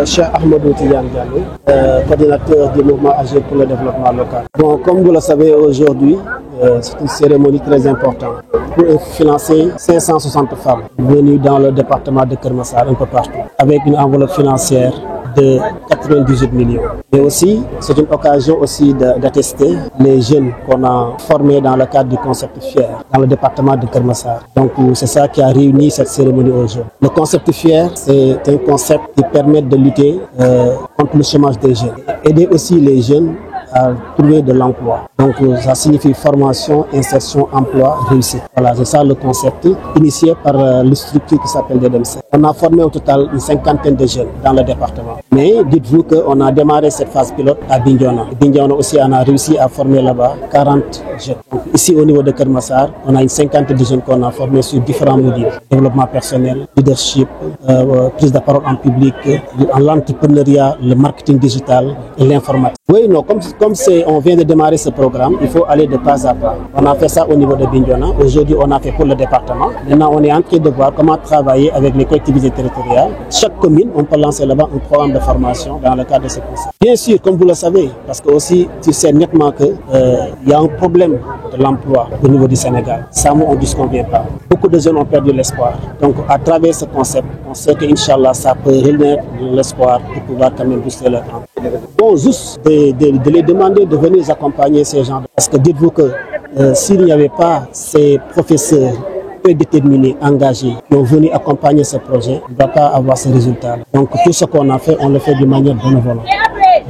Cheikh Ahmadou Tidiane Diallo, coordinateur du mouvement Agir pour le développement local. Bon, comme vous le savez, aujourd'hui, c'est une cérémonie très importante pour financer 560 femmes venues dans le département de Keur Massar, un peu partout, avec une enveloppe financière de 98 millions. Mais aussi, c'est une occasion aussi d'attester les jeunes qu'on a formés dans le cadre du concept FIER dans le département de Keur Massar. Donc c'est ça qui a réuni cette cérémonie aujourd'hui. Le concept FIER, c'est un concept qui permet de lutter contre le chômage des jeunes. Aider aussi les jeunes à trouver de l'emploi. Donc ça signifie formation, insertion, emploi, réussite. Voilà, c'est ça le concept initié par le structure qui s'appelle DEDEMSEC. On a formé au total une 50aine de jeunes dans le département. Mais dites-vous qu'on a démarré cette phase pilote à Bignona. Bignona aussi, on a réussi à former là-bas 40 jeunes. Donc, ici au niveau de Keur Massar, on a une 50 de jeunes qu'on a formés sur différents modules. Développement personnel, leadership, prise de parole en public, l'entrepreneuriat, le marketing digital et l'informatique. Oui, non, comme on vient de démarrer ce programme, il faut aller de pas à pas. On a fait ça au niveau de Bignona. Aujourd'hui, on a fait pour le département. Maintenant, on est en train de voir comment travailler avec les collectivités territoriales. Chaque commune, on peut lancer là-bas un programme de formation dans le cadre de ce concept. Bien sûr, comme vous le savez, parce que aussi, tu sais nettement qu'il y a un problème de l'emploi au niveau du Sénégal. Ça, on ne disconvient pas. Beaucoup de jeunes ont perdu l'espoir. Donc, à travers ce concept, on sait qu'Inch'Allah, ça peut remettre l'espoir pour pouvoir quand même booster leur emploi. Bon, juste de les demander de venir accompagner ces gens. Parce que dites-vous que s'il n'y avait pas ces professeurs très déterminés, engagés, qui ont venu accompagner ce projet, on ne va pas avoir ce résultat. Donc tout ce qu'on a fait, on le fait de manière bénévole.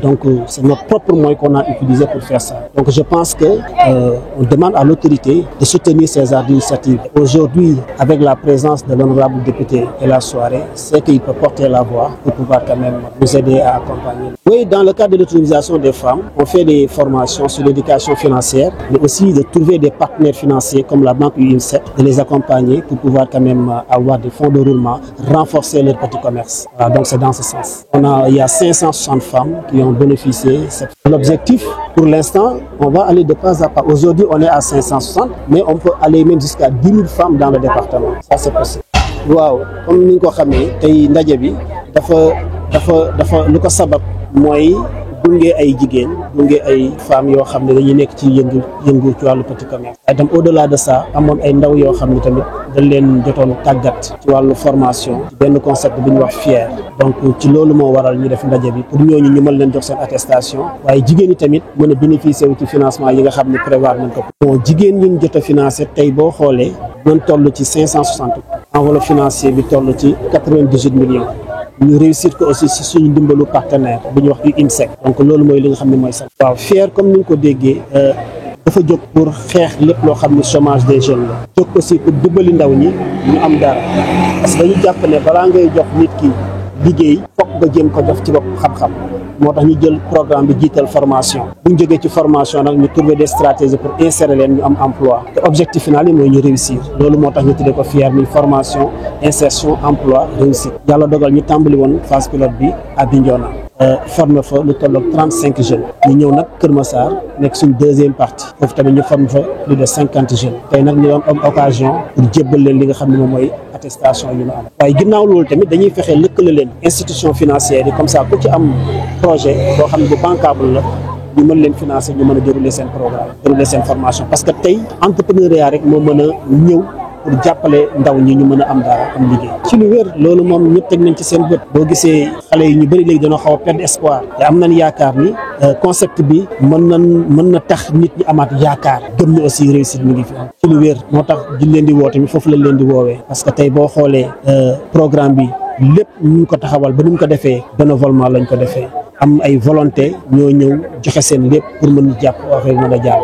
Donc c'est notre propre moyen qu'on a utilisé pour faire ça. Donc je pense qu'on demande à l'autorité de soutenir ces initiatives. Aujourd'hui, avec la présence de l'honorable député et la soirée, c'est qu'il peut porter la voix pour pouvoir quand même nous aider à accompagner. Oui, dans le cadre de l'autonomisation des femmes, on fait des formations sur l'éducation financière, mais aussi de trouver des partenaires financiers comme la banque UIMSEC, de les accompagner pour pouvoir quand même avoir des fonds de roulement, renforcer leur petit commerce. Voilà, donc c'est dans ce sens. Il y a 560 femmes qui ont bénéficié. L'objectif, pour l'instant, on va aller de pas à pas. Aujourd'hui, on est à 560, mais on peut aller même jusqu'à 10 000 femmes dans le département. Ça, c'est possible. Waaw, comme ni nga ko xamee tey ndaje bi dafa lu ko sabab mooy gunge ay jigéen gunge ay femmes yoo xam ne dañuy nekk ci yëngu ci wàllu petit commerce. waaye tam au-delà de ça amoon ay ndaw yoo xam ne tamit dañ leen jotoon tàggat ci wàllu formation ci benn concept bu ñu wax FIER. donc ci loolu moo waral ñu def ndaje bi pour ñooñu ñu mën leen jox seen attestation waaye jigéen ñi tamit mën a bénéficier wu ci financement yi nga xam ne prévoir nañ ko. bon jigéen ñi ñu jot a financé tey boo xoolee doon toll ci 560 enveloppe financier bi toll ci 98 millions. ñu réussir ko aussi si suñu dimbalu partenaire bu ñu wax UIMSEC. donc loolu mooy li nga xam ne mooy sax. waaw FIER comme ni nga ko déggee dafa jóg pour xeex lépp loo xam ne chômage des jeunes la. jóg aussi pour dimbali ndaw ñi ñu am dara parce que dañu jàpp ne balaa ngay jox nit ki liggéey fokk nga jéem ko jox ci bopp xam-xam. moo tax ñu jël programme bi jiital formation bu ñu jógee ci formation nag ñu trouver des stratégies pour insérer leen ñu am emploi te objectif final yi mooy ñu réussir loolu moo tax ñu tuddee ko FIER mi formation insertion emploi réussite. yàlla dogal ñu tàmbali woon phase pilote bi à Bignona formé fa lu tolloog 35 jeunes ñu ñëw nag Keur Massar nekk suñ deuxième partie foofu tamit ñu formé fa plus de 50 jeunes tey nag ñu doon am occasion pour jébbal leen li nga xam ne moom mooy attestation yu ñu am. waaye ginnaaw loolu tamit dañuy fexe lëkkale leen institution financière yi comme ça ku ci am projet boo xam ne bu bancable la ñu mën leen financer ñu mën a dérouler seen programme dérouler seen formation parce que tey entrepreneuriat rek moo mën a ñëw pour jàppale ndaw ñi ñu mën a am dara am liggéey. ci lu wér loolu moom ñëpp teg nañ ci seen bët boo gisee xale yi ñu bëri léegi dañoo xaw a perdre espoir te am nañ yaakaar ni concept bi mën na tax nit ñi amaat yaakaar gëm ni aussi réussite mi ngi fi am ci lu wér moo tax di leen di woo tamit foofu lañ leen di woowee parce que tey boo xoolee programme bi lépp ñu ko taxawal ba ni mu ko defee bénévolement lañ ko defee am ay volonté ñoo ñëw joxe seen lépp pour mën a jàpp affaire mën a jàll.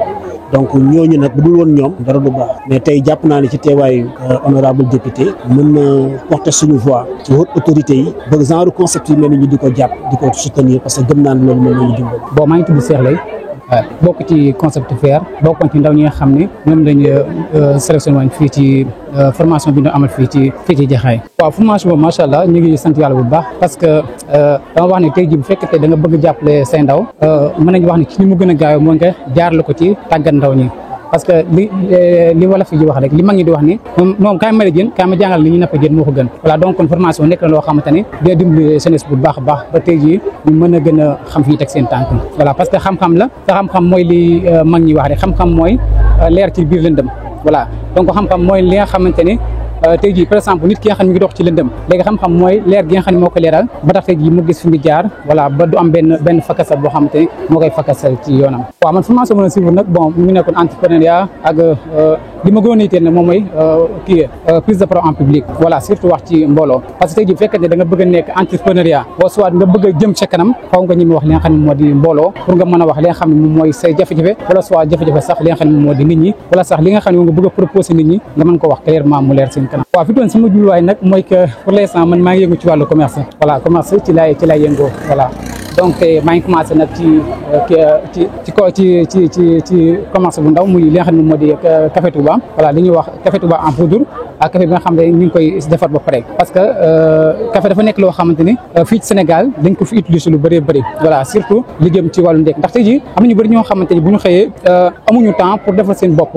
donc ñooñu nag bu dul woon ñoom dara du baax mais tey jàpp naa ne ci teewaayu honorable député mën na porter suñu voix ci haute autorité yi ba genre concept yi mel ni ñu di ko jàpp di ko soutenir parce que gëm naa ne loolu mën nañu dimbali. bon maa ngi tudd Cheikh Lay bokk ci concept FIER bokkoon ci ndaw ñi nga xam ne ñoom lañ sélectionné woon fii ci formation bi ñu amal fii ci Jaxaay. waaw formation boobu macha allah ñu ngi sant yàlla bu baax parce que dama wax ne tey jii bu fekkee da nga bëgg jàppale say ndaw mën nañu wax ne ci ni mu gën a gaaw moo nga jaarale ko ci tàggat ndaw ñi parce que li wala fi di wax rek li mag ñi di wax ni moom kaay ma jën kaay ma jàngal li ñu napp jën moo ko gën voilà donc kon formation nekk na loo xamante ni dina dimbali jeunesse bu baax a baax ba tey jii ñu mën a gën a xam fi ñu teg seen tànk voilà parce que xam-xam la te xam-xam mooy li mag ñi wax rek xam-xam mooy leer ci biir lëndëm voilà donc xam-xam mooy li nga xamante ni tey jii par exemple nit ki nga xam ne mi ngi dox ci lëndëm léegi xam-xam mooy leer gi nga xam ne moo ko leeral ba tax tey jii mu gis fi mu jaar voilà ba du am benn fakasal boo xamante ni moo koy fakasal ci yoonam waaw man formation mën a suivre nag bon mu ngi nekkoon entrepreneuriat ak li ma gënoon a yitteel nag moom mooy prise de parole en public voilà surtout wax ci mbooloo parce que tey jii bu fekkee ne da nga bëgg a nekk entrepreneuriat boo soit nga bëgg a jëm ca kanam faw nga ñi wax li nga xam ne moo di mbooloo pour nga mën a wax li nga xam ne moom mooy say jafe-jafe wala soit jafe-jafe sax li nga xam ne moom moo di nit ñi wala sax li nga xam ne nga bëgg a proposer nit ñi nga mën ko wax clairement mu leer seen kanam waaw fi doon sama jubluwaay nag mooy que pour l'instant man maa ngi yëngu ci wàllu commerce voilà commerce ci lay yëngoo voilà donc maa ngi commencé nag ci commerce bu ndaw muy li nga xam ne moo di café Touba voilà li ñuy wax café Touba en poudre ak café bi nga xam ne ñu ngi koy defar ba pare parce que café dafa nekk loo xamante ni fii ci Sénégal dañ ko fi utiliser lu bëree bëri voilà surtout li jëm ci wàllu ndekk ndax tey jii am na ñu bëri ñoo xamante ni bu ñu xëyee amuñu temps pour defar seen bopp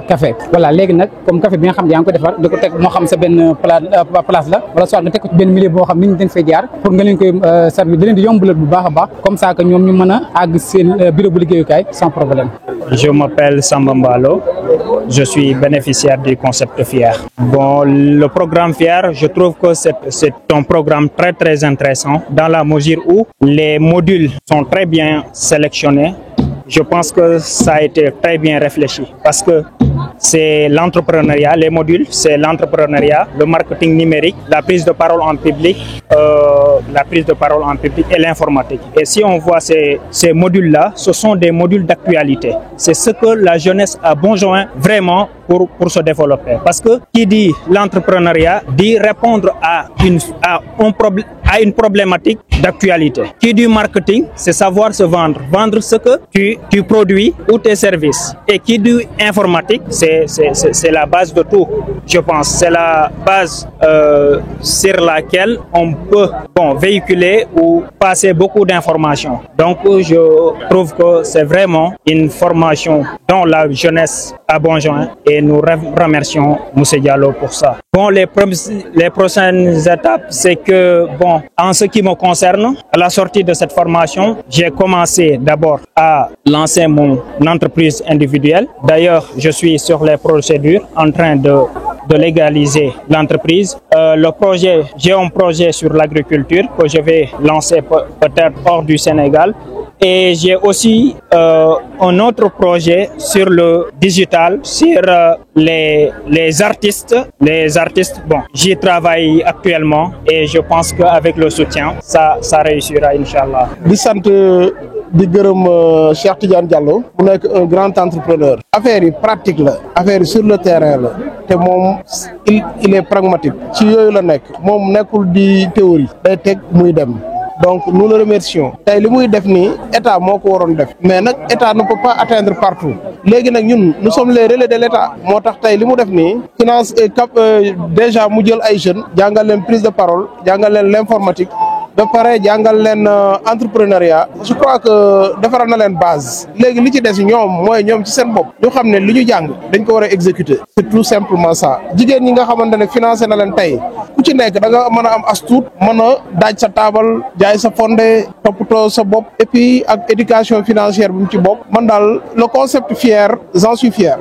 café voilà léegi nag comme café bi nga xam ne yaa ngi ko defar di ko teg moo xam sa benn place la wala soit nga teg ko ci benn milieu boo xam nit ñi dañ fay jaar pour nga leen koy servir da leen di yombalal bu baax a baax comme ça que ñoom ñu mën a àgg seen bureau bu liggéeyukaay sans problème. Je m'appelle Samba Mbalo, je suis bénéficiaire du concept FIER. Bon, le programme FIER, je trouve que c'est un programme très intéressant dans la mesure où les modules sont très bien sélectionnés. Je pense que ça a été très bien réfléchi parce que c'est l'entrepreneuriat, les modules, c'est l'entrepreneuriat, le marketing numérique, la prise de parole en public, et l'informatique. Et si on voit ces modules-là, ce sont des modules d'actualité. C'est ce que la jeunesse a besoin vraiment pour se développer. Parce que qui dit l'entrepreneuriat dit répondre à une problématique d'actualité. Qui dit marketing, c'est savoir se vendre, vendre ce que tu produis ou tes services. Et qui dit informatique, c'est la base de tout, je pense. C'est la base sur laquelle on peut véhiculer ou passer beaucoup d'informations. Donc je trouve que c'est vraiment une formation dont la jeunesse a besoin et nous remercions M. Diallo pour ça. Bon, les prochaines étapes, c'est que, en ce qui me concerne, à la sortie de cette formation, j'ai commencé d'abord à lancer mon entreprise individuelle. D'ailleurs, je suis sur les procédures en train de légaliser l'entreprise. J'ai un projet sur l'agriculture que je vais lancer peut-être hors du Sénégal. Et j'ai aussi un autre projet sur le digital, sur les artistes. J'y travaille actuellement et je pense qu'avec le soutien, ça réussira, Inch'Allah. di gërëm Cheikh Tidiane Diallo mu nekk un grand entrepreneur. Affaire yi pratique la, affaire yi sur le terrain la te moom il est pragmatique ci yooyu la nekk moom nekkul di théorie day teg muy dem. Donc nous le remercions tey li muy def nii état moo ko waroon def mais nag état ne peut pas atteindre partout léegi nag ñun nous sommes les relais de l'état moo tax tey li mu def nii finance déjà mu jël ay jeunes jàngal leen prise de parole jàngal leen l'informatique ba pare jàngal leen entrepreneuriat. Je crois que defaral na leen base léegi li ci des ñoom mooy ñoom ci seen bopp ñu xam ne li ñu jàng dañ ko war a exécuter. C'est tout simplement ça jigéen ñi nga xamante ne financé na leen tey ku ci nekk da nga mën a am as tuut mën a daaj sa taabal jaay sa fondé toppatoo sa bopp et puis ak éducation financière bu mu ci bopp man daal le concept FIER j'en suis fier.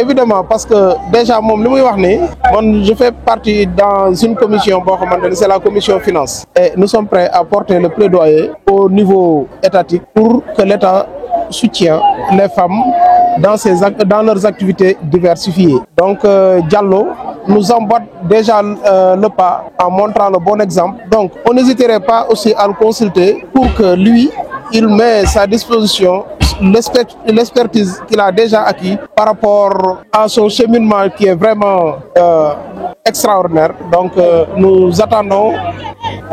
Évidemment parce que déjà moom li muy wax ni man je fais partie dans une commission boo xamante ne c'est la commission finance et nous sommes prêts à porter le plaidoyer au niveau étatique pour que l'État soutienne les femmes dans leurs activités diversifiées. Donc Diallo nous emboîte déjà le pas en montrant le bon exemple. Donc on n'hésiterait pas aussi à le consulter pour que lui, il met sa disposition l'expertise qu'il a déjà acquis par rapport à son cheminement qui est vraiment extraordinaire. Donc nous attendons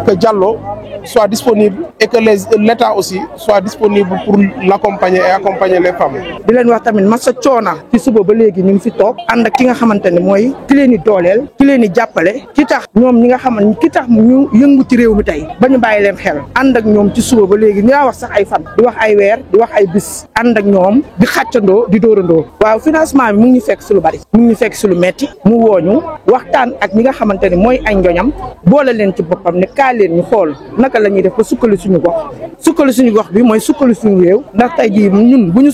que Diallo soit disponible et que l'État aussi soit disponible pour l'accompagner et accompagner les femmes. di leen wax tamit masa coona ci suba ba léegi ñu ngi fi toog ànd ak ki nga xamante ne mooy ki leen di dooleel ki leen di jàppale ki tax ñoom ñi nga xamante ki tax ñu yëngu ci réew mi tey ba ñu bàyyi leen xel ànd ak ñoom ci suba ba léegi ñu wax sax ay fan di wax ay weer di wax ay bis ànd ak ñoom di xàccandoo di dóorandoo waaw financement bi mu ngi ñu fekk si lu bari mu ngi ñu fekk si lu metti mu wooñu waxtaan ak ñi nga xamante ne mooy ay njoñam boole leen ci boppam ne kaa leen ñu xool naka la ñuy def ba sukkali suñu gox bi mooy sukkali suñu réew ndax tey jii ñun bu ñu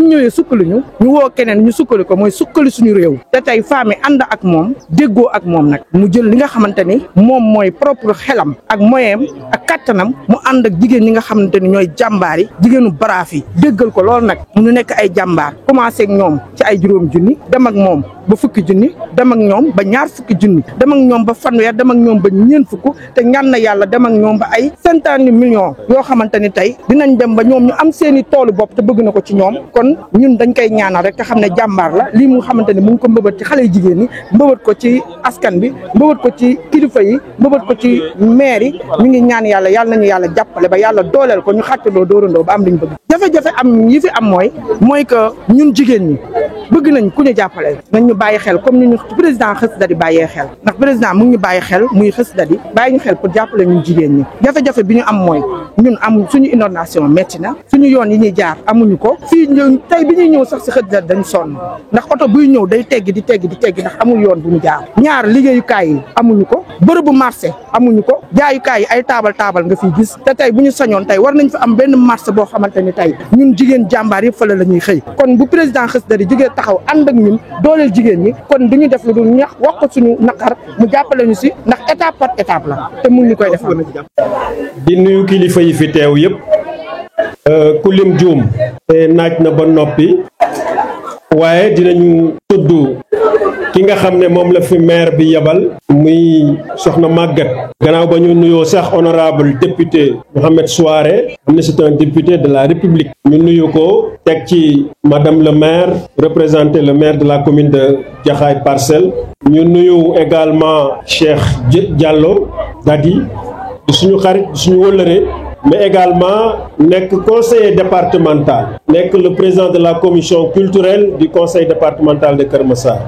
ñëwee sukkali ñu woo keneen ñu sukkali ko mooy sukkali suñu réew te tey femme yi ànd ak moom déggoo ak moom nag mu jël li nga xamante ni moom mooy propre xelam ak moyen ak kattanam mu ànd ak jigéen ñi nga xamante ni ñooy jàmbaar yi jigéenu baraaf yi déggal ko loolu nag mu nekk ay jàmbaar commencé ak ñoom ci ay juróom junni dem ak moom ba fukki junni dem ak ñoom ba ñaar fukki junni dem ak ñoom ba fanweer dem ak ñoom ba ñeent fukk te ñaan na yàlla dem ak ñoom ba ay centaine millions yoo xamante ni tey dinañ dem ba ñoom ñu am seeni toolu bopp te bëgg na ko ci ñoom kon ñun dañ koy ñaanal rek te xam ne jàmbaar la lii mu xamante ni mu ngi ko mbëbët ci xale yu jigéen ñi mbëbët ko ci askan bi mbëbët ko ci kilifa yi mbëbët ko ci maire yi ñu ngi ñaan yàlla nañu yàlla jàppale ba yàlla dooleel ko ñu xàttandoo dóorandoo ba am liñ bëgg jafe-jafe am yi fi am mooy que ñun jigéen ñi bëgg nañ ku ñu jàppale nañ ñu bàyyi xel comme ni ñu président Xësdadi bàyyee xel ndax président mu ngi ñu bàyyi xel muy Xësdadi bàyyi ñu xel pour jàppale ñun jigéen ñi jafe-jafe bi ñu am mooy ñun suñu inondation métti na suñu yoon yi ñuy jaar amuñu ko fii tey bi ñuy ñëw sax si Xësdadi dañ sonn ndax oto buy ñëw day teggi di teggi ndax amul yoon bu ñu jaar ñaar liggéeyukaay yi amuñu ko bërëbu marché amuñu ko jaayukaay yi ay taabal nga fiy gis te tey bu ñu sañoon tey war nañ fi am benn marché boo xamante ni tey ñun jigéen jàmbaar yëpp fële la ñuy xëy kon bu président Xësdadi jógee taxaw ànd ak ñun dooleel jigéen ñi kon du ñu def lu dul ñax wax ko suñu naqar mu jàppale ñu si ndax étape par étape la te mun ñu koy defal. di nuyu kilifa yi fi teew yëpp ku lim juum te naaj na ba noppi waaye dinañu tudd ki nga xam ne moom la fi maire bi yebal muy soxna Maguette gannaaw ba ñu nuyoo sax honorable député Mohamed Souaré xam ne c'est un député de la République ñu nuyu ko teg ci madame le maire représenter le maire de la commune de Jaxaay Parcelles ñu nuyu également Cheikh Diallo Dadi di suñu xarit di suñu wëllëre mais également nekk conseiller départemental nekk le président de la commission culturelle du conseil départemental de Keur Massar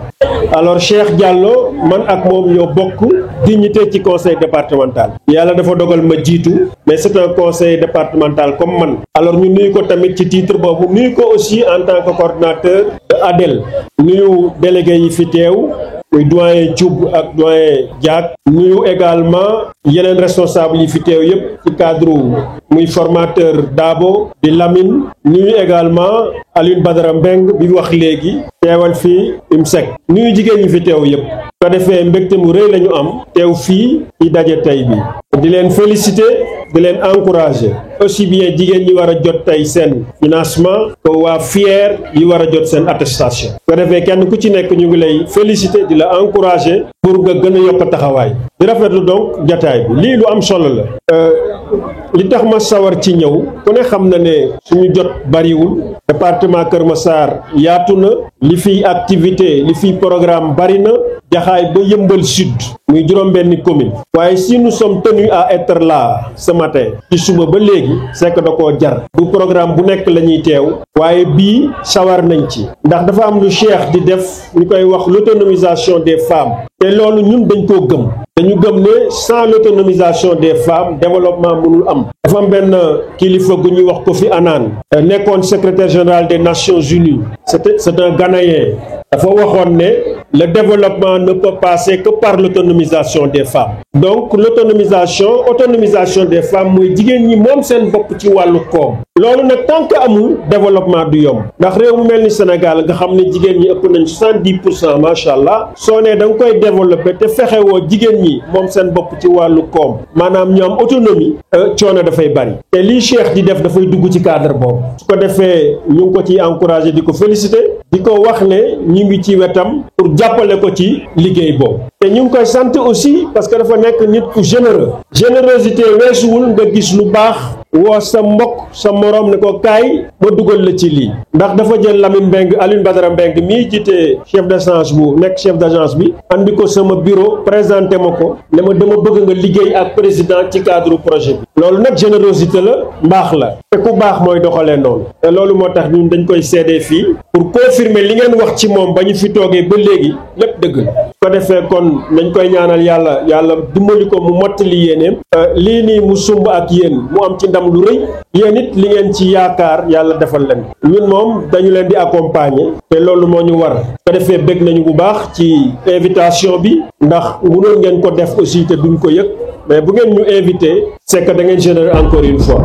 alors Cheikh Diallo man ak moom ñoo bokk dignité ci conseil départemental yàlla dafa dogal ma jiitu mais c'est un conseil départemental comme man alors ñu nuyu ko tamit ci titre boobu nuyu ko aussi en tant que coordinateur de ADEL nuyu délégué yi fi teew muy doyen Thioub ak doyen Diak nuyu également yeneen responsable yi fi teew yëpp ci cadre muy formateur Dabo di Lamine nuyu également Alioune Badara Mbeng bi wax léegi teewal fii IMSEC nuyu jigéen ñi fi teew yëpp ko defee mbégte mu rëy la ñu am teew fii ci daje tey bi di leen féliciter di leen encourager aussi bien jigéen ñi war a jot tey seen financement que waa FIER yi war a jot seen attestation ko defee kenn ku ci nekk ñu ngi lay féliciter di la encourager pour nga gën a yokk taxawaay di rafetlu donc jataay bi lii lu am solo la li tax ma sawar ci ñëw ku ne xam na ne suñu jot bariwul département Keur Massar yaatu na li fiy activité li fiy programme bari na Jaxaay ba Yëmbal Sud muy juróom-benni commune waaye si nous sommes tenus à être là ce matin ci suba ba léegi c'est que da koo jar du programme bu nekk la ñuy teew waaye bii sawar nañ ci ndax dafa am lu Cheikh di def ñu koy wax l'autonomisation des femmes te loolu ñun dañ koo gëm dañu gëm ne sans l'autonomisation des femmes développement mënul am dafa am benn kilifa gu ñuy wax Kofi Annan nekkoon secrétaire général des Nations Unies c'est un Ghanéen dafa waxoon ne le développement ne peut passer que par l'autonomisation des femmes donc autonomisation des femmes mooy jigéen ñi moom seen bopp ci wàllu koom loolu nag tant que amul développement du yomb ndax réew mu mel ni Sénégal nga xam ne jigéen ñi ëpp nañ 70% macha allah soo nee da nga koy développer te fexewoo jigéen ñi moom seen bopp ci wàllu koom maanaam ñu am autonomie coono dafay bari te lii Cheikh di def dafay dugg ci cadre boobu su ko defee ñu ngi ko ciy encourager di ko féliciter di ko wax ne ñu ngi ci wetam pour jàppale ko ci liggéey boobu te ñu ngi koy sant aussi parce que dafa nekk nit ku générosité weesuwul nga gis lu baax woo sa mbokk sa moroom ne ko kaay ma dugal la ci lii ndax dafa jël Lamine Mbengue Alioune Badara Mbengue mii jiite chef d'agence nekk chef d'agence bi andi ko sama bureau présenté ma ko ne ma dama bëgg nga liggéey ak président ci cadre projet bi loolu nag générosité la mbaax la te ku baax mooy doxalee noonu te loolu moo tax ñun dañ koy seedee fii pour confirmer li ngeen wax ci moom ba ñu fi toogee ba léegi lépp dëgg la ko defee kon nañ koy ñaanal yàlla dimbali ko mu mottali yéeneem lii nii mu sumb ak yéen mu am ci ndam lu rëy yéen it li ngeen ci yaakaar yàlla defal leen ñun moom dañu leen di accompagner te loolu moo ñu war ko defee bëgg nañu bu baax ci invitation bi ndax mënoon ngeen ko def aussi te duñ ko yëg mais bu ngeen ñu invité c'est que da ngeen généreux encore une fois